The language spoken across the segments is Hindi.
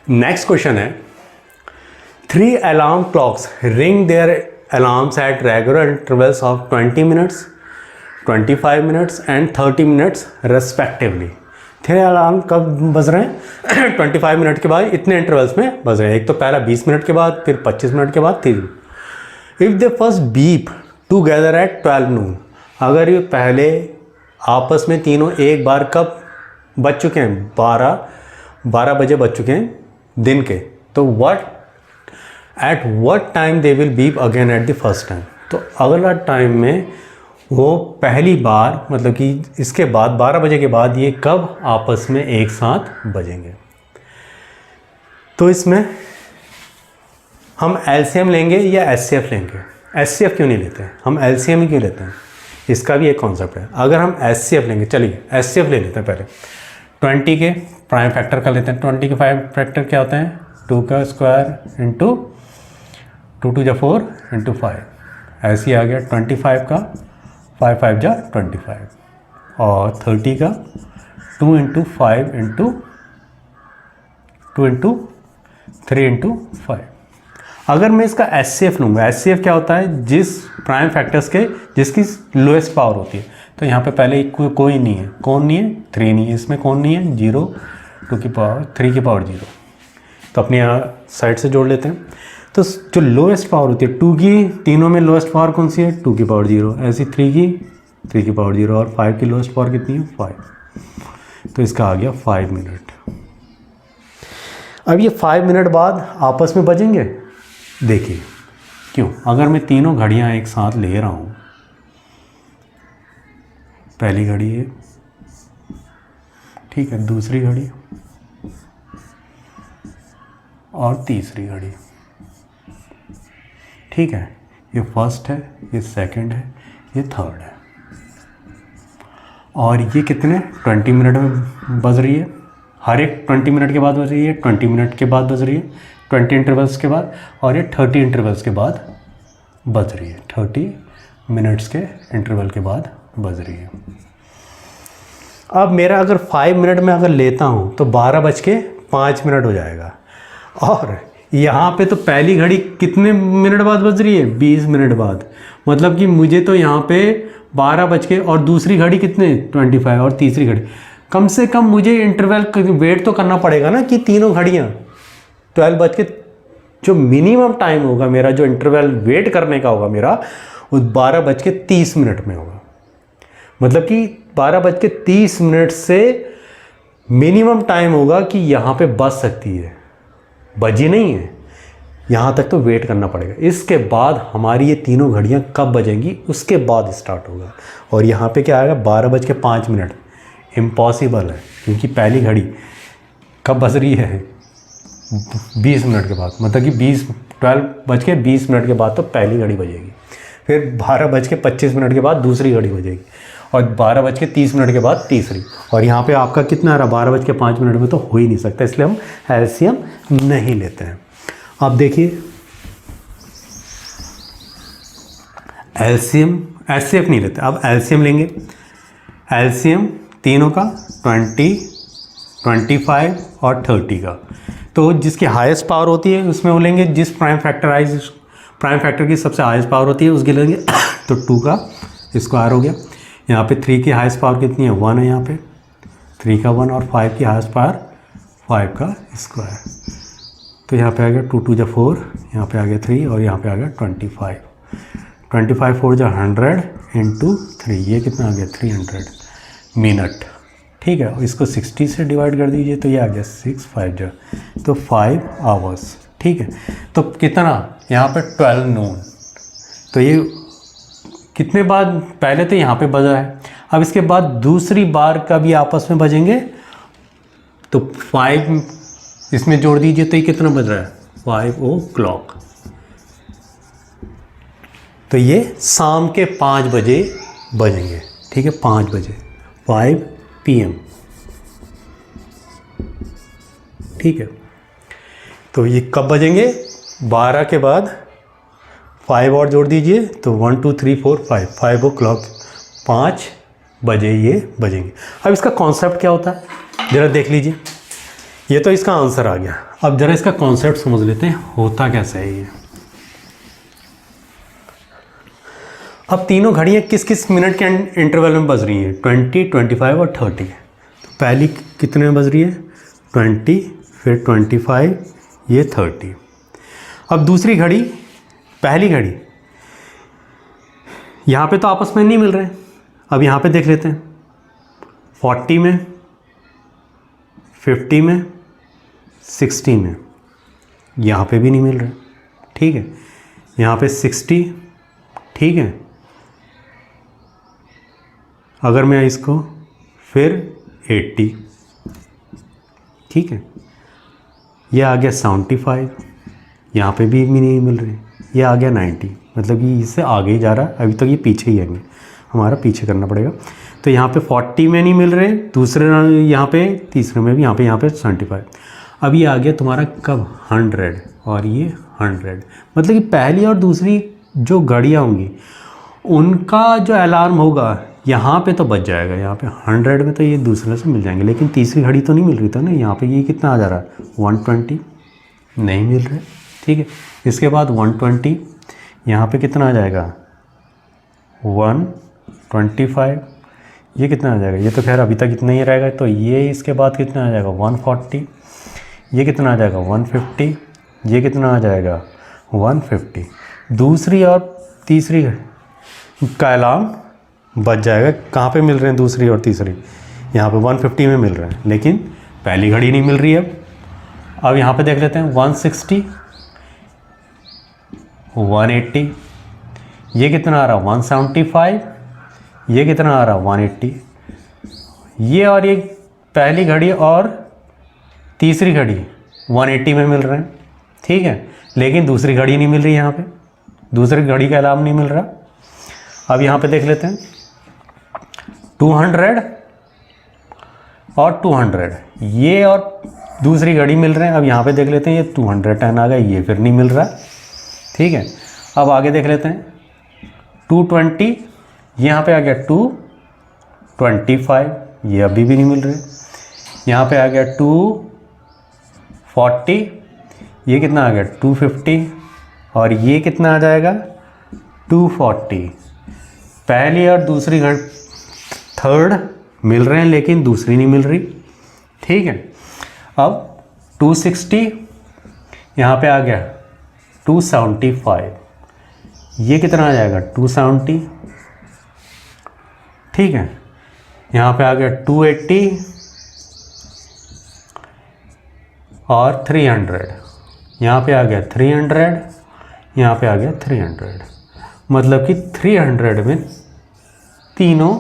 नेक्स्ट क्वेश्चन है 3 alarm clocks ring there alarms at regular intervals of 20 minutes 25 minutes and 30 minutes respectively. 3 alarm कब बज रहे हैं 25 मिनट के बाद इतने इंटरवल्स में बज रहे हैं। एक तो पहला 20 मिनट के बाद, फिर 25 मिनट के बाद 30। If they first beep together at 12 नून, अगर ये पहले आपस में तीनों एक बार कब बज चुके हैं 12 बजे बज चुके हैं दिन के, तो at what time they will beep again at the first time. तो अगला टाइम में वो पहली बार मतलब कि इसके बाद 12 बजे के बाद ये कब आपस में एक साथ बजेंगे। तो इसमें हम एलसीएम लेंगे या एचसीएफ लेंगे। एचसीएफ क्यों नहीं लेते हैं, हम एलसीएम ही क्यों लेते हैं, इसका भी एक कॉन्सेप्ट है। अगर हम एचसीएफ लेंगे, चलिए एचसीएफ ले लेते हैं। पहले 20 के प्राइम फैक्टर का लेते हैं। 20 के प्राइम फैक्टर क्या होते हैं 2 का स्क्वायर इंटू 2 2 जा 4 इंटू 5, ऐसे ही आ गया 25 का 5 5 जा 25 और 30 का 2 इंटू 5 इंटू 2 इंटू 3 इंटू 5। अगर मैं इसका एचसीएफ लूँगा, एचसीएफ क्या होता है जिस प्राइम फैक्टर्स के जिसकी लोएस्ट पावर होती है। तो यहाँ पे पहले कोई नहीं है, कौन नहीं है 3 नहीं है, इसमें कौन नहीं है 0 2 की पावर 3 की पावर 0। तो अपने यहाँ साइड से जोड़ लेते हैं। तो जो लोएस्ट पावर होती है 2 की, तीनों में लोएस्ट पावर कौन सी है 2 की पावर 0, ऐसी 3 की पावर 0 और 5 की लोएस्ट पावर कितनी है 5। तो इसका आ गया 5 मिनट। अब ये 5 मिनट बाद आपस में बजेंगे। देखिए क्यों, अगर मैं तीनों घड़ियां एक साथ ले रहा हूँ, पहली घड़ी है ठीक है, दूसरी घड़ी और तीसरी घड़ी ठीक है, ये फर्स्ट है, ये सेकंड है, ये थर्ड है और ये कितने 20 मिनट में बज रही है। हर एक 20 मिनट के बाद बज रही है, 20 मिनट के बाद बज रही है, 20 इंटरवल्स के बाद, और ये 30 इंटरवल्स के बाद बज रही है, 30 मिनट्स के इंटरवल के बाद बज रही है। अब मेरा अगर 5 मिनट में अगर लेता हूँ तो 12:05 हो जाएगा और यहाँ पे तो पहली घड़ी कितने मिनट बाद बज रही है 20 मिनट बाद। मतलब कि मुझे तो यहाँ पे 12 बज के और दूसरी घड़ी कितने 25 और तीसरी घड़ी, कम से कम मुझे इंटरवल वेट तो करना पड़ेगा ना कि तीनों घड़ियाँ 12 बज के, जो मिनिमम टाइम होगा मेरा जो इंटरवल वेट करने का होगा मेरा वो 12:30 में होगा। मतलब कि 12:30 से मिनिमम टाइम होगा कि यहाँ पे बज सकती है, बजी नहीं है, यहाँ तक तो वेट करना पड़ेगा। इसके बाद हमारी ये तीनों घड़ियाँ कब बजेंगी उसके बाद स्टार्ट होगा। और यहाँ पे क्या आएगा 12:05। इम्पॉसिबल है क्योंकि पहली घड़ी कब बज रही है 20 मिनट के बाद, मतलब कि 12:20 के बाद तो पहली घड़ी बजेगी, फिर 12:25 के बाद दूसरी घड़ी बजेगी और 12:30 के बाद तीसरी। और यहाँ पे आपका कितना आ रहा 12:05 में तो हो ही नहीं सकता, इसलिए हम एलसीएम नहीं लेते हैं। अब देखिए एलसीएम एचसीएफ नहीं लेते, अब एलसीएम लेंगे। एलसीएम तीनों का 20, 25 और 30 का। तो जिसकी हाईएस्ट पावर होती है उसमें वो लेंगे, जिस प्राइम फैक्टर की सबसे हाईएस्ट पावर होती है उसके लेंगे। तो 2 का स्क्वायर हो गया। यहाँ पे 3 की हाईएस्ट पावर कितनी है 1 है, यहाँ पे 3 का 1 और 5 की हाईएस्ट पावर 5 का स्क्वायर। तो यहाँ पे आ गया 2 2 जा 4, यहाँ पे आ गया 3 और यहाँ पे आ गया 25। 25 4 जा 100 इंटू 3, ये कितना आ गया 300 मिनट ठीक है। और इसको 60 से डिवाइड कर दीजिए तो ये आ गया 6 5 जा, तो 5 आवर्स ठीक है। तो कितना यहाँ पे 12 नून। तो ये कितने बाद, पहले तो यहाँ पे बजा है, अब इसके बाद दूसरी बार का भी आपस में बजेंगे तो 5 इसमें जोड़ दीजिए तो ये कितना बज रहा है 5 o'clock। तो ये शाम के 5 बजे बजेंगे ठीक है, 5 बजे 5 PM ठीक है। तो ये कब बजेंगे 12 के बाद 5 और जोड़ दीजिए तो 1 2 3 4 5 o'clock 5 बजे ये बजेंगे। अब इसका कॉन्सेप्ट क्या होता है ज़रा देख लीजिए। ये तो इसका आंसर आ गया। अब जरा इसका कॉन्सेप्ट समझ लेते हैं होता कैसे है ये। अब तीनों घड़ियाँ किस किस मिनट के इंटरवल में बज रही हैं, 20, 25 और 30। तो पहली कितने में बज रही है, 20, फिर 25, ये 30। अब दूसरी घड़ी, पहली घड़ी, यहाँ पे तो आपस में नहीं मिल रहे। अब यहाँ पे देख लेते हैं, 40 में, 50 में, 60 में, यहाँ पे भी नहीं मिल रहे। ठीक है, यहाँ पे 60, ठीक है। अगर मैं इसको फिर 80, ठीक है, ये आ गया 75, यहाँ पे भी नहीं मिल रहे। ये आ गया 90, मतलब कि इससे आगे ही जा रहा है, अभी तक ये पीछे ही आएंगे, हमारा पीछे करना पड़ेगा। तो यहाँ पे 40 में नहीं मिल रहे, दूसरे यहाँ पे, तीसरे में भी, यहाँ पे 75। अब ये आ गया तुम्हारा कब, 100, और ये 100। मतलब कि पहली और दूसरी जो घड़ियाँ होंगी उनका जो अलार्म होगा यहाँ पे तो बच जाएगा, यहाँ पे 100 में तो ये दूसरे से मिल जाएंगे। लेकिन तीसरी घड़ी तो नहीं मिल रही था ना, यहाँ पे ये कितना आ जा रहा है, 120, नहीं मिल रहा है। ठीक है, इसके बाद 120, यहाँ पे कितना आ जाएगा, 125, ये कितना आ जाएगा, ये तो खैर अभी तक इतना ही रहेगा। तो ये इसके बाद कितना आ जाएगा, 140, ये कितना आ जाएगा, 150, ये कितना आ जाएगा, 150। दूसरी और तीसरी का अलार्म बच जाएगा। कहाँ पे मिल रहे हैं दूसरी और तीसरी, यहाँ पे 150 में मिल रहे हैं, लेकिन पहली घड़ी नहीं मिल रही है। अब यहाँ पे देख लेते हैं, 160, 180, ये कितना आ रहा, 175, ये कितना आ रहा, 180। ये और ये पहली घड़ी और तीसरी घड़ी 180 में मिल रहे हैं, ठीक है, लेकिन दूसरी घड़ी नहीं मिल रही, यहाँ पे दूसरी घड़ी का अलार्म नहीं मिल रहा। अब यहाँ पे देख लेते हैं, 200 और 200, ये और दूसरी घड़ी मिल रहे हैं। अब यहाँ पे देख लेते हैं, ये 210 आ गया, ये फिर नहीं मिल रहा, ठीक है। अब आगे देख लेते हैं, 220, यहाँ पे आ गया 225, ये अभी भी नहीं मिल रहे। यहाँ पे आ गया 240, ये कितना आ गया, 250, और ये कितना आ जाएगा, 240। पहली और दूसरी घड़ी, थर्ड मिल रहे हैं, लेकिन दूसरी नहीं मिल रही, ठीक है। अब 260, यहाँ पे आ गया 275, ये कितना आ जाएगा, 270, ठीक है। यहाँ पे आ गया 280 और 300, यहाँ पे आ गया 300, यहाँ पे आ गया 300। मतलब कि 300 में तीनों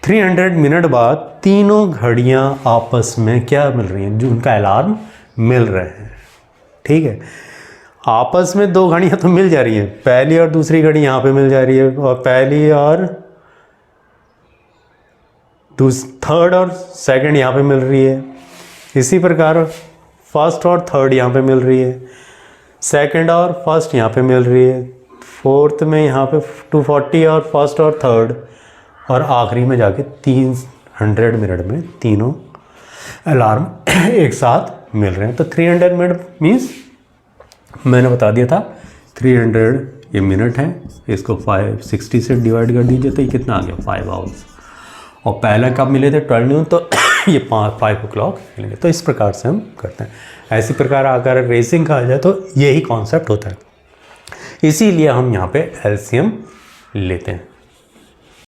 300 मिनट बाद तीनों घड़ियाँ आपस में क्या मिल रही हैं, जो उनका अलार्म मिल रहे हैं, ठीक है। आपस में दो घड़ियाँ तो मिल जा रही हैं, पहली और दूसरी घड़ी यहाँ पे मिल जा रही है, और पहली और थर्ड और सेकंड यहाँ पे मिल रही है। इसी प्रकार फर्स्ट और थर्ड यहाँ पे मिल रही है, सेकंड और फर्स्ट यहाँ पे मिल रही है, फोर्थ में यहाँ पे 240 और फर्स्ट और थर्ड, और आखिरी में जाके 300 मिनट में तीनों अलार्म एक साथ मिल रहे हैं। तो 300 मिनट मीन्स मैंने बता दिया था, 300 ये मिनट है, इसको 560 से डिवाइड कर दीजिए तो ये कितना आ गया, 5 आवर्स। और पहला कब मिले थे, 12 नून, तो ये 5 o'clock मिलेंगे। तो इस प्रकार से हम करते हैं। ऐसी प्रकार अगर रेसिंग का आ जाए तो यही कॉन्सेप्ट होता है, इसीलिए हम यहाँ पे एलसीएम लेते हैं।